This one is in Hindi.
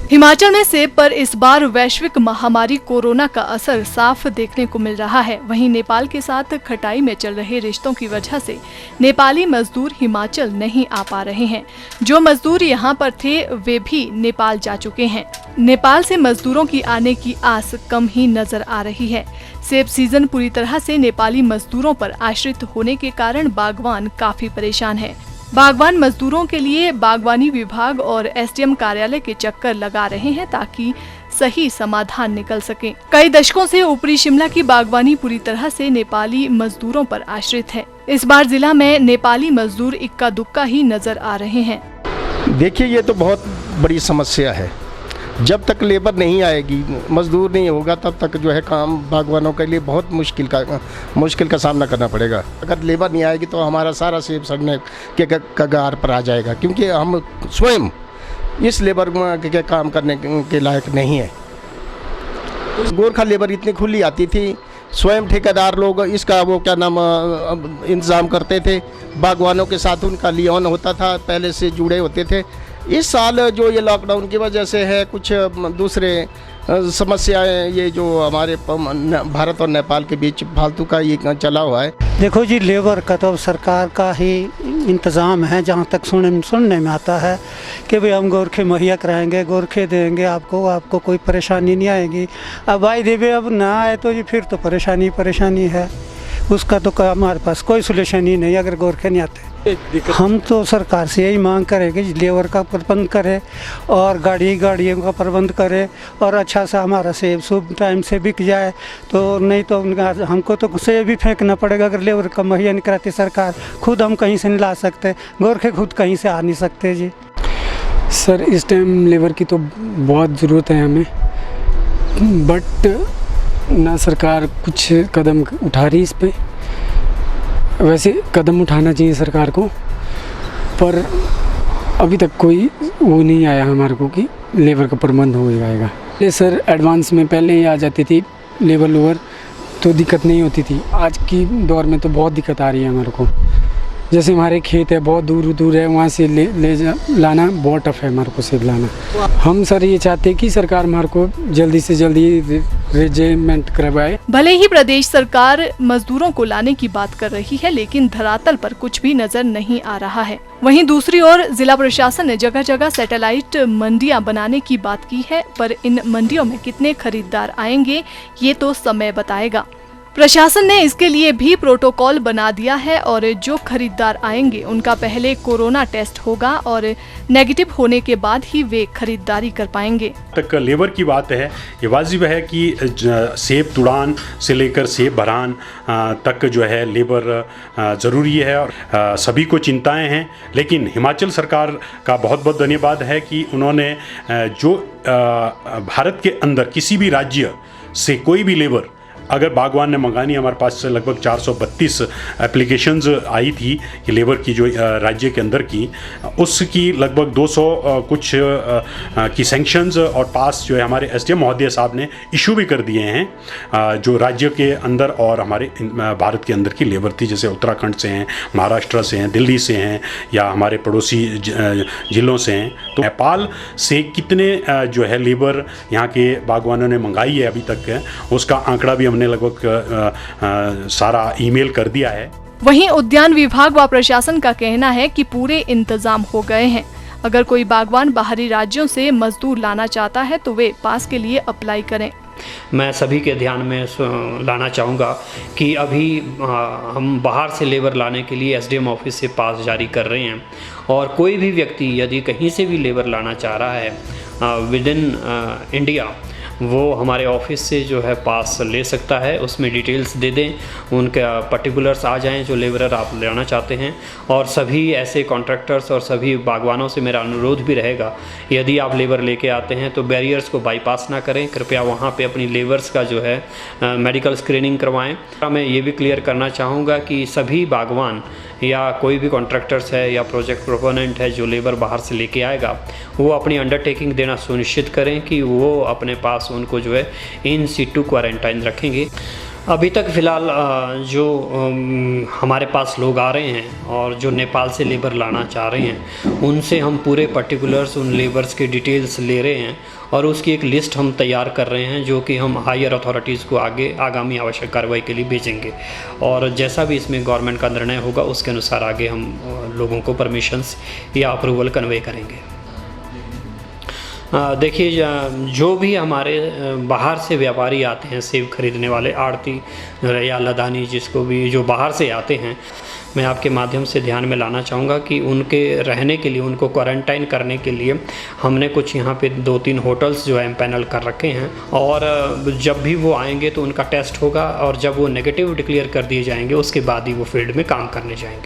हिमाचल में सेब पर इस बार वैश्विक महामारी कोरोना का असर साफ देखने को मिल रहा है। वहीं नेपाल के साथ खटाई में चल रहे रिश्तों की वजह से नेपाली मजदूर हिमाचल नहीं आ पा रहे हैं। जो मजदूर यहां पर थे वे भी नेपाल जा चुके हैं। नेपाल से मजदूरों की आने की आस कम ही नजर आ रही है। सेब सीजन पूरी तरह से नेपाली मजदूरों पर आश्रित होने के कारण बागवान काफी परेशान है। बागवान मजदूरों के लिए बागवानी विभाग और एसडीएम कार्यालय के चक्कर लगा रहे हैं ताकि सही समाधान निकल सके। कई दशकों से ऊपरी शिमला की बागवानी पूरी तरह से नेपाली मजदूरों पर आश्रित है। इस बार जिला में नेपाली मजदूर इक्का दुक्का ही नजर आ रहे हैं। देखिए, ये तो बहुत बड़ी समस्या है। जब तक लेबर नहीं आएगी, मजदूर नहीं होगा, तब तक जो है काम बागवानों के लिए बहुत मुश्किल का सामना करना पड़ेगा। अगर लेबर नहीं आएगी तो हमारा सारा सेब सड़ने के कगार पर आ जाएगा, क्योंकि हम स्वयं इस लेबर के काम करने के लायक नहीं है। गोरखा लेबर इतनी खुली आती थी, स्वयं ठेकेदार लोग इसका वो क्या नाम इंतज़ाम करते थे। बागवानों के साथ उनका लियॉन होता था, पहले से जुड़े होते थे। इस साल जो ये लॉकडाउन की वजह से है, कुछ दूसरे समस्याएं, ये जो हमारे भारत और नेपाल के बीच फालतू का ये चला हुआ है। देखो जी, लेबर का तो सरकार का ही इंतज़ाम है। जहाँ तक सुनने में आता है कि भाई हम गोरखे मुहैया कराएंगे, गोरखे देंगे आपको कोई परेशानी नहीं आएगी। अब भाई देवे अब ना आए तो जी फिर तो परेशानी है। उसका तो हमारे पास कोई सोल्यूशन ही नहीं अगर गोरखे नहीं आते। हम तो सरकार से यही मांग करेंगे कि लेबर का प्रबंध करे और गाड़ियों का प्रबंध करे और अच्छा सा हमारा सेब शुभ टाइम से बिक जाए। तो नहीं तो हमको तो सेब भी फेंकना पड़ेगा अगर लेबर का मुहैया नहीं कराती सरकार। खुद हम कहीं से नहीं ला सकते, गोरखे खुद कहीं से आ नहीं सकते जी। सर, इस टाइम लेबर की तो बहुत ज़रूरत है हमें, बट ना सरकार कुछ कदम उठा रही इस पर। वैसे कदम उठाना चाहिए सरकार को, पर अभी तक कोई वो नहीं आया हमारे को कि लेबर का प्रबंध हो जाएगा। पहले सर एडवांस में पहले ही आ जाती थी लेबर तो दिक्कत नहीं होती थी। आज की दौर में तो बहुत दिक्कत आ रही है हमारे को। जैसे हमारे खेत है बहुत दूर है, वहाँ से लाना बहुत टफ है हमारे को सेब लाना। हम सर ये चाहते हैं कि सरकार हमारे को जल्दी से जल्दी रेजिमेंट करवाए। भले ही प्रदेश सरकार मजदूरों को लाने की बात कर रही है, लेकिन धरातल पर कुछ भी नजर नहीं आ रहा है। वहीं दूसरी ओर जिला प्रशासन ने जगह जगह सैटेलाइट मंडियां बनाने की बात की है, पर इन मंडियों में कितने खरीदार आएंगे ये तो समय बताएगा। प्रशासन ने इसके लिए भी प्रोटोकॉल बना दिया है और जो खरीदार आएंगे उनका पहले कोरोना टेस्ट होगा और नेगेटिव होने के बाद ही वे खरीदारी कर पाएंगे। तक लेबर की बात है, ये वाजिब है कि सेब तुड़ान से लेकर सेब भरान तक जो है लेबर ज़रूरी है और सभी को चिंताएं हैं। लेकिन हिमाचल सरकार का बहुत बहुत धन्यवाद है कि उन्होंने जो भारत के अंदर किसी भी राज्य से कोई भी लेबर अगर बागवान ने मंगानी, हमारे पास लगभग 432 एप्लीकेशंस आई थी कि लेबर की जो राज्य के अंदर की, उसकी लगभग 200 कुछ की सैंक्शंस और पास जो है हमारे एसडीएम महोदय साहब ने इशू भी कर दिए हैं। जो राज्य के अंदर और हमारे भारत के अंदर की लेबर थी, जैसे उत्तराखंड से हैं, महाराष्ट्र से हैं, दिल्ली से हैं या हमारे पड़ोसी जिलों से हैं। तो नेपाल से कितने जो है लेबर यहाँ के बागवानों ने मंगाई है अभी तक, उसका आंकड़ा भी हमने लगभग सारा ईमेल कर दिया है। वहीं उद्यान विभाग व प्रशासन का कहना है कि पूरे इंतजाम हो गए हैं। अगर कोई बागवान बाहरी राज्यों से मजदूर लाना चाहता है तो वे पास के लिए अप्लाई करें। मैं सभी के ध्यान में लाना चाहूँगा कि अभी हम बाहर से लेबर लाने के लिए एसडीएम ऑफिस से पास जारी कर रहे हैं और कोई भी व्यक्ति यदि कहीं से भी लेबर लाना चाह रहा है विद इन इंडिया, वो हमारे ऑफिस से जो है पास ले सकता है। उसमें डिटेल्स दे दें, उनका पर्टिकुलर्स आ जाएं जो लेबरर आप लेना चाहते हैं। और सभी ऐसे कॉन्ट्रैक्टर्स और सभी बागवानों से मेरा अनुरोध भी रहेगा, यदि आप लेबर लेके आते हैं तो बैरियर्स को बाईपास ना करें। कृपया वहाँ पे अपनी लेबर्स का जो है मेडिकल स्क्रीनिंग करवाएं। मैं ये भी क्लियर करना चाहूँगा कि सभी बागवान या कोई भी कॉन्ट्रैक्टर्स है या प्रोजेक्ट प्रोपोनेंट है जो लेबर बाहर से लेके आएगा, वो अपनी अंडरटेकिंग देना सुनिश्चित करें कि वो अपने पास उनको जो है इन सिटू क्वारंटाइन रखेंगे। अभी तक फ़िलहाल जो हमारे पास लोग आ रहे हैं और जो नेपाल से लेबर लाना चाह रहे हैं, उनसे हम पूरे पर्टिकुलर्स उन लेबर्स के डिटेल्स ले रहे हैं और उसकी एक लिस्ट हम तैयार कर रहे हैं, जो कि हम हायर अथॉरिटीज़ को आगे आगामी आवश्यक कार्रवाई के लिए भेजेंगे। और जैसा भी इसमें गवर्नमेंट का निर्णय होगा उसके अनुसार आगे हम लोगों को परमिशंस या अप्रूवल कन्वे करेंगे। देखिए, जो भी हमारे बाहर से व्यापारी आते हैं सेब खरीदने वाले, आड़ती या लदानी, जिसको भी जो बाहर से आते हैं, मैं आपके माध्यम से ध्यान में लाना चाहूँगा कि उनके रहने के लिए, उनको क्वारंटाइन करने के लिए हमने कुछ यहाँ पे 2-3 होटल्स जो है एम्पैनल कर रखे हैं। और जब भी वो आएंगे तो उनका टेस्ट होगा और जब वो नेगेटिव डिक्लेयर कर दिए जाएंगे उसके बाद ही वो फील्ड में काम करने जाएंगे।